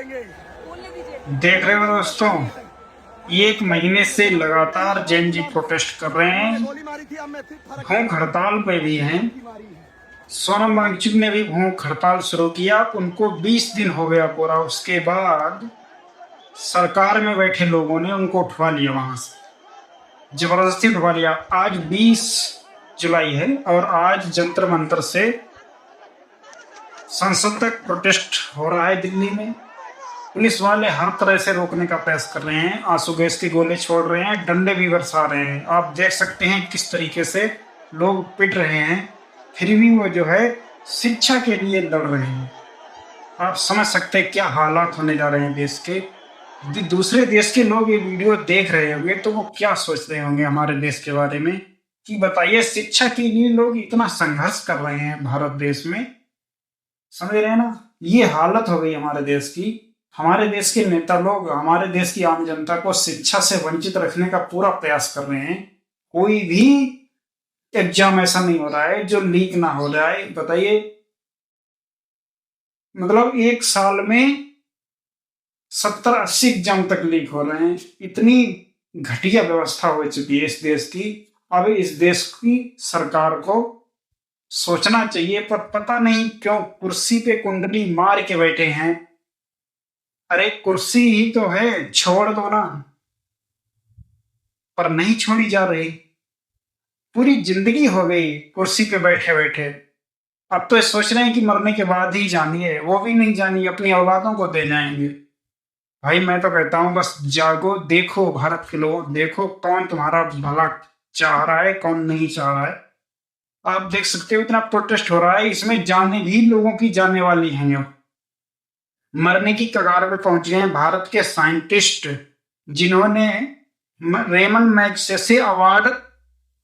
देख रहे हो दोस्तों, 1 महीने से लगातार जैन जी प्रोटेस्ट कर रहे हैं, भूख हड़ताल पे भी हैं। सोनम वांगचुक ने भी भूख हड़ताल शुरू किया, उनको 20 दिन हो गया पूरा। उसके बाद सरकार में बैठे लोगों ने उनको उठवा लिया, वहां से जबरदस्ती उठवा लिया। आज 20 जुलाई है और आज जंतर मंतर से संसद तक प्रोटेस्ट हो रहा है दिल्ली में। पुलिस वाले हर तरह से रोकने का प्रयास कर रहे हैं, आंसू गैस के गोले छोड़ रहे हैं, डंडे भी बरसा रहे हैं। आप देख सकते हैं किस तरीके से लोग पिट रहे हैं, फिर भी वो जो है शिक्षा के लिए लड़ रहे हैं। आप समझ सकते हैं क्या हालात होने जा रहे हैं देश के। दूसरे देश के लोग ये वीडियो देख रहे होंगे तो वो क्या सोच रहे होंगे हमारे देश के बारे में, कि बताइए शिक्षा के लिए लोग इतना संघर्ष कर रहे हैं भारत देश में। समझ रहे हैं ना, ये हालत हो गई हमारे देश की। हमारे देश के नेता लोग हमारे देश की आम जनता को शिक्षा से वंचित रखने का पूरा प्रयास कर रहे हैं। कोई भी एग्जाम ऐसा नहीं हो रहा है जो लीक ना हो रहा है। बताइए, मतलब एक साल में 70-80 एग्जाम तक लीक हो रहे हैं। इतनी घटिया व्यवस्था हो चुकी है इस देश की। अब इस देश की सरकार को सोचना चाहिए, पर पता नहीं क्यों कुर्सी पे कुंडली मार के बैठे हैं। अरे कुर्सी ही तो है, छोड़ दो ना, पर नहीं छोड़ी जा रही। पूरी जिंदगी हो गई कुर्सी पे बैठे बैठे। अब तो ये सोच रहे हैं कि मरने के बाद ही जानिए, वो भी नहीं जानिए, अपनी औलादों को दे जाएंगे। भाई मैं तो कहता हूं बस जागो, देखो भारत के लोग, देखो कौन तुम्हारा भला चाह रहा है, कौन नहीं चाह रहा है। आप देख सकते हो इतना प्रोटेस्ट हो रहा है, इसमें जाने भी लोगों की जाने वाली हैं, मरने की कगार पे पहुंचे हैं। भारत के साइंटिस्ट जिन्होंने रेमन मैग्सेसे अवार्ड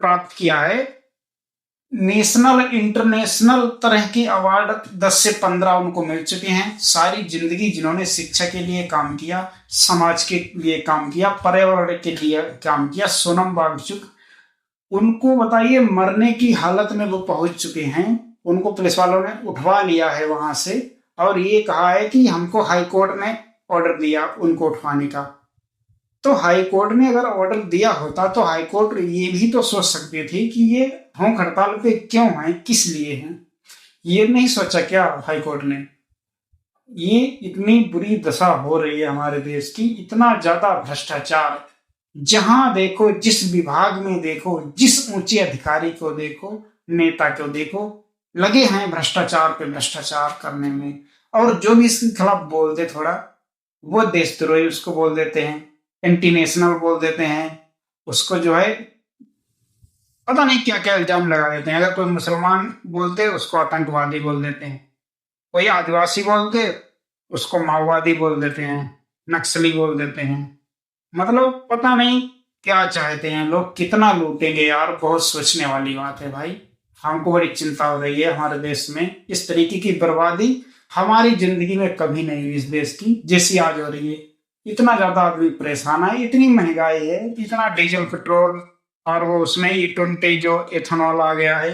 प्राप्त किया है, नेशनल इंटरनेशनल तरह के अवार्ड 10 से 15 उनको मिल चुके हैं। सारी जिंदगी जिन्होंने शिक्षा के लिए काम किया, समाज के लिए काम किया, पर्यावरण के लिए काम किया, सोनम वांगचुक, उनको बताइए मरने की हालत में वो पहुंच चुके हैं। उनको पुलिस वालों ने उठवा लिया है वहां से और ये कहा है कि हमको हाई कोर्ट ने ऑर्डर दिया उनको उठवाने का। तो हाई कोर्ट ने अगर ऑर्डर दिया होता तो हाई कोर्ट ये भी तो सोच सकती थी कि ये भूख हड़ताल पे क्यों हैं, किस लिए हैं। ये नहीं सोचा क्या हाई कोर्ट ने? ये इतनी बुरी दशा हो रही है हमारे देश की, इतना ज्यादा भ्रष्टाचार, जहां देखो, जिस विभाग में देखो, जिस ऊंचे अधिकारी को देखो, नेता को देखो, लगे हैं भ्रष्टाचार पे भ्रष्टाचार करने में। और जो भी इसके खिलाफ बोलते थोड़ा, वो देशद्रोही उसको बोल देते हैं, एंटी नेशनल बोल देते हैं, उसको जो है पता नहीं क्या क्या इल्जाम लगा देते हैं। अगर कोई मुसलमान बोलते उसको आतंकवादी बोल देते हैं, कोई आदिवासी बोलते उसको माओवादी बोल देते हैं, नक्सली बोल देते हैं। मतलब पता नहीं क्या चाहते हैं लोग, कितना लूटेंगे यार। बहुत सोचने वाली बात है भाई। हमको बड़ी चिंता हो रही है हमारे देश में। इस तरीके की बर्बादी हमारी जिंदगी में कभी नहीं हुई इस देश की, जैसी आज हो रही है। इतना ज्यादा आदमी परेशान है, इतनी महंगाई है, इतना डीजल पेट्रोल, और वो उसमें E20 जो एथेनॉल आ गया है,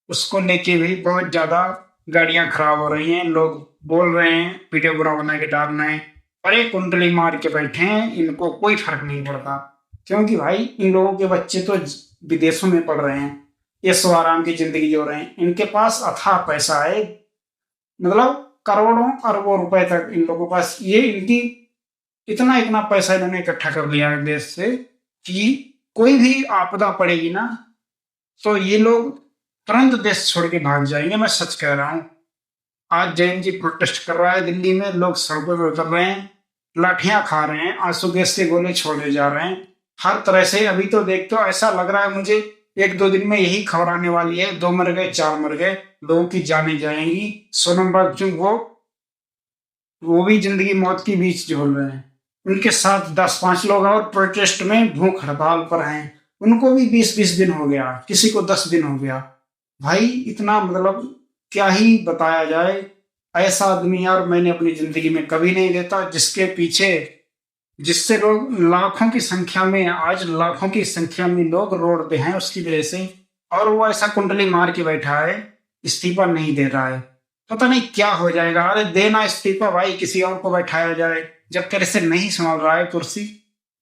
उसको लेके भी बहुत ज्यादा गाड़ियां खराब हो रही हैं। लोग बोल रहे हैं वीडियो बुरा बना के डाल रहे हैं, पर एक कुंडली मार के बैठे हैं, इनको कोई फर्क नहीं पड़ता। क्योंकि भाई इन लोगों के बच्चे तो विदेशों में पढ़ रहे हैं, ऐशो आराम की जिंदगी जो रहे हैं, इनके पास अथाह पैसा है, मतलब करोड़ों अरबों रुपए तक इन लोगों के पास। ये इनकी इतना पैसा इन्होंने इकट्ठा कर लिया है देश से कि कोई भी आपदा पड़ेगी ना तो ये लोग तुरंत देश छोड़ के भाग जाएंगे। मैं सच कह रहा हूं। आज जैन जी प्रोटेस्ट कर रहा है दिल्ली में, लोग सड़कों पर उतर रहे हैं, लाठियां खा रहे हैं, आंसू गैस के गोले छोड़े जा रहे हैं हर तरह से। अभी तो देख, तो ऐसा लग रहा है मुझे 1-2 दिन में यही खबर आने वाली है, 2 मर गए, 4 मर गए, लोगों की जानें जाएंगी। सोनम वांगचुक वो भी जिंदगी मौत के बीच झूल रहे हैं। उनके साथ 10-5 लोग और प्रोटेस्ट में भूख हड़ताल पर हैं, उनको भी 20-20 दिन हो गया, किसी को 10 दिन हो गया। भाई इतना, मतलब क्या ही बताया जाए। ऐसा आदमी यार मैंने अपनी जिंदगी में कभी नहीं देखा, जिसके पीछे, जिससे लोग लाखों की संख्या में, आज लाखों की संख्या में लोग रोड पे हैं उसकी वजह से, और वो ऐसा कुंडली मार के बैठा है, इस्तीफा नहीं दे रहा है। पता नहीं क्या हो जाएगा। अरे देना इस्तीफा भाई, किसी और को बैठाया जाए। जब तेरे से नहीं संभाल रहा है कुर्सी,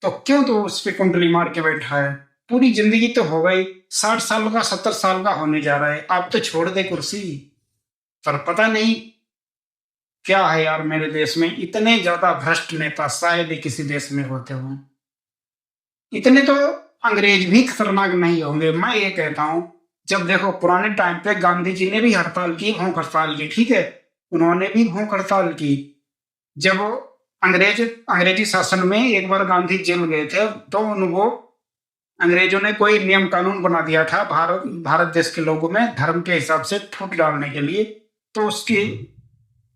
तो क्यों तो उस पे कुंडली मार के बैठा है। पूरी जिंदगी तो हो गई, 60 साल का 70 साल का होने जा रहा है, आप तो छोड़ दे कुर्सी। पर पता नहीं क्या है यार, मेरे देश में इतने ज्यादा भ्रष्ट नेता शायद ही किसी देश में होते हों। इतने तो अंग्रेज भी खतरनाक नहीं होंगे, मैं ये कहता हूं। जब देखो पुराने टाइम पे गांधी जी ने भी हड़ताल की, भूख हड़ताल की, ठीक है, उन्होंने भी भूख हड़ताल की। जब वो अंग्रेजी शासन में एक बार गांधी जेल गए थे, तो उनको अंग्रेजों ने कोई नियम कानून बना दिया था भारत देश के लोगों में धर्म के हिसाब से फूट डालने के लिए। तो उसके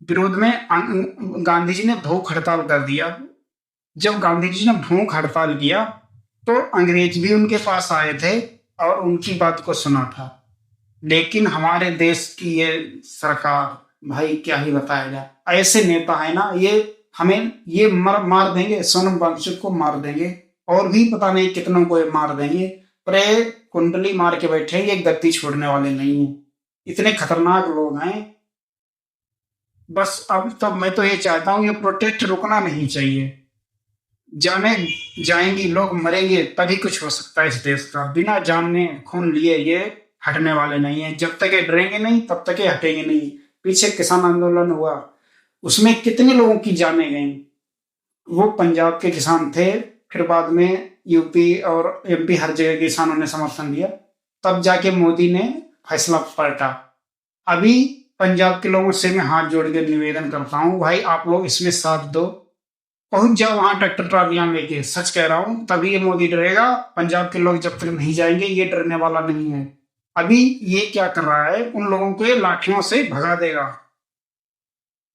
विरोध में गांधी जी ने भूख हड़ताल कर दिया। जब गांधी जी ने भूख हड़ताल किया, तो अंग्रेज भी उनके पास आए थे और उनकी बात को सुना था। लेकिन हमारे देश की ये सरकार, भाई क्या ही बताया जाए, ऐसे नेता है ना, ये हमें ये मार देंगे, सोनम वांगचुक को मार देंगे, और भी पता नहीं कितनों को ये मार देंगे। पर ये कुंडली मार के बैठे, ये गद्दी छोड़ने वाले नहीं है। इतने खतरनाक लोग हैं। बस अब तो मैं तो ये चाहता हूँ, ये प्रोटेस्ट रुकना नहीं चाहिए। जाने जाएंगी, लोग मरेंगे, तभी कुछ हो सकता है इस देश का। बिना जानने खून लिए ये हटने वाले नहीं है। जब तक ये डरेंगे नहीं, तब तक ये हटेंगे नहीं। पीछे किसान आंदोलन हुआ, उसमें कितने लोगों की जानें गई। वो पंजाब के किसान थे, फिर बाद में यूपी और एमपी हर जगह के किसानों ने समर्थन दिया, तब जाके मोदी ने फैसला पलटा। अभी पंजाब के लोगों से मैं हाथ जोड़ के निवेदन करता हूँ, भाई आप लोग इसमें साथ दो, पहुंच जाओ वहां ट्रैक्टर ट्रालियां लेके। सच कह रहा हूं, तभी ये मोदी डरेगा। पंजाब के लोग जब तक नहीं जाएंगे, ये डरने वाला नहीं है। अभी ये क्या कर रहा है, उन लोगों को ये लाठियों से भगा देगा।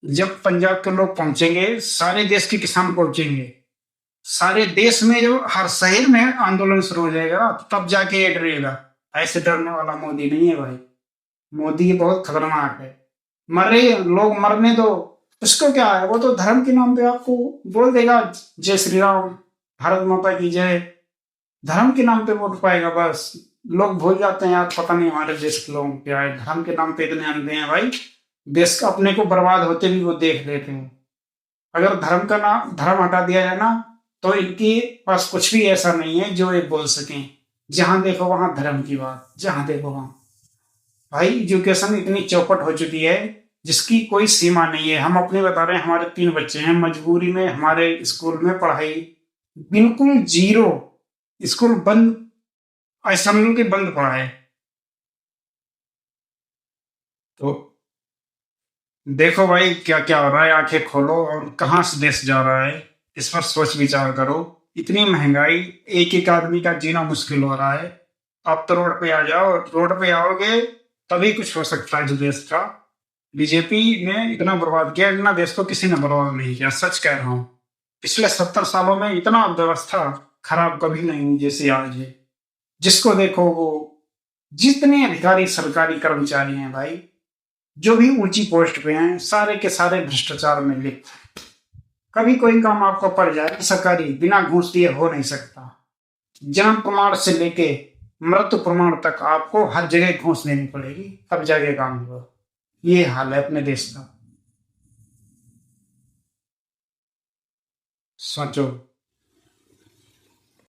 जब पंजाब के लोग पहुंचेंगे, सारे देश के किसान पहुंचेंगे, सारे देश में जो हर शहर में आंदोलन शुरू हो जाएगा, तब जाके ये डरेगा। ऐसे डरने वाला मोदी नहीं है भाई। मोदी बहुत खतरनाक है। मरे लोग मरने दो, उसको क्या है, वो तो धर्म के नाम पे आपको बोल देगा जय श्री राम, भारत माता की जय। धर्म के नाम पे वोट पाएगा बस। लोग भूल जाते हैं यार, पता नहीं हमारे देश के लोग क्या है, धर्म के नाम पे इतने अंधे हैं भाई। देश का अपने को बर्बाद होते भी वो देख लेते हैं। अगर धर्म हटा दिया जाए ना, तो इनके पास कुछ भी ऐसा नहीं है जो ये बोल सकें। जहां देखो वहां धर्म की बात, जहां देखो वहां। भाई एजुकेशन इतनी चौपट हो चुकी है जिसकी कोई सीमा नहीं है। हम अपने बता रहे हैं, हमारे 3 बच्चे हैं, मजबूरी में हमारे स्कूल में पढ़ाई बिल्कुल जीरो, स्कूल बंद, ऐसा समझो कि बंद पड़ा है। तो देखो भाई क्या क्या हो रहा है, आंखें खोलो और कहाँ से देश जा रहा है, इस पर सोच विचार करो। इतनी महंगाई, एक एक आदमी का जीना मुश्किल हो रहा है। आप तो रोड पे आ जाओ, रोड पे आओगे तभी कुछ हो सकता है इस देश का। बीजेपी ने इतना बर्बाद किया, इतना देश को किसी ने बर्बाद नहीं किया, सच कह रहा हूँ। पिछले 70 सालों में इतना व्यवस्था खराब कभी नहीं हुई जैसे आज है। जिसको देखो वो, जितने अधिकारी सरकारी कर्मचारी हैं भाई, जो भी ऊंची पोस्ट पे हैं, सारे के सारे भ्रष्टाचार में लिप्त। कभी कोई काम आपको पड़ जाए सरकारी, बिना घूस दिए हो नहीं सकता। जन्म प्रमाण से लेके मृत्यु प्रमाण तक आपको हर जगह घूस देनी पड़ेगी, तब जाके काम होगा। ये हाल है अपने देश का। सोचो।